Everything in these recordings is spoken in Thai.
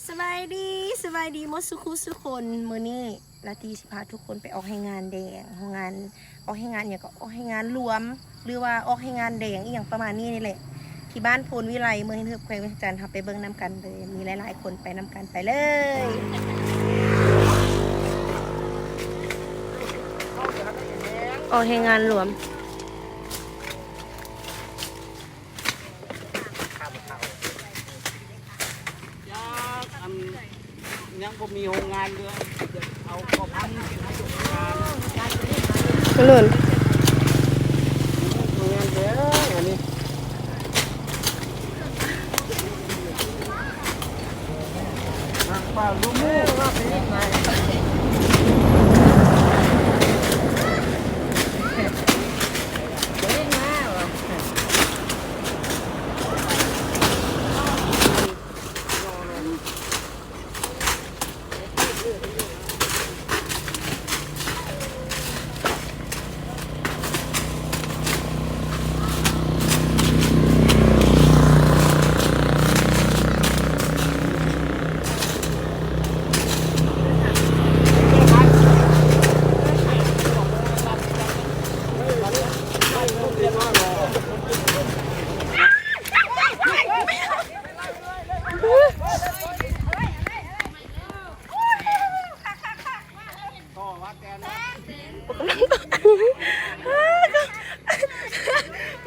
สบายดีหมดสุขุสุคนมื้อนี้ลาตีสิพาทุกคนไปออกให้งานแดงงานออกให้งานอย่างก็ออกให้งานรวมหรือว่าออกให้งานแดงอีหยังประมาณนี้นี่แหละที่บ้านโพนวิไลเมืองหินทึบแขวงเวียงจันทร์เราไปเบิ่งน้ำกันเลยมีหลายๆคนไปน้ำกันไปเลยออกให้งานรวมยังบ่มีโรงงานเรือเอาข้าวพันธุ์ให้โรงงานกระหล่นโรงงานเด้ออันนี้ป่าลูกมูว่าเป็นยังไง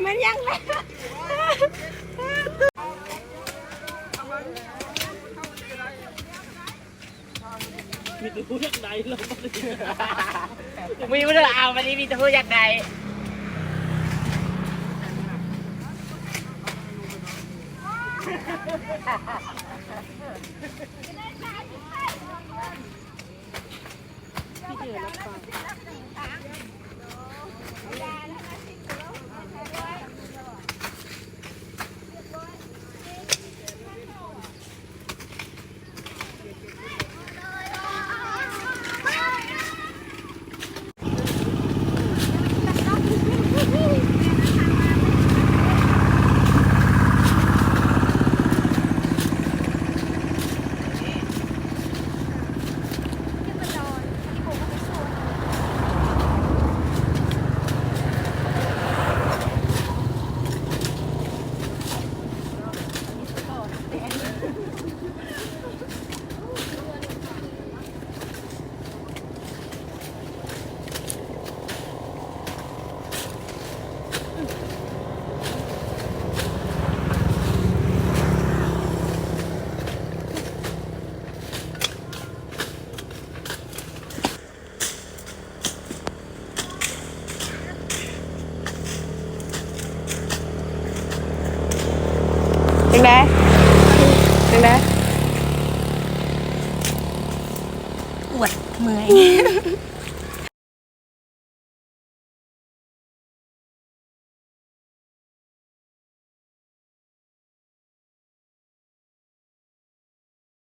มันยังไงมีตัวผู้ยักษ์ใดเรามีเรื่องเอาวันนี้มีตัวอยากใดเป็นไงปวดเมื่อย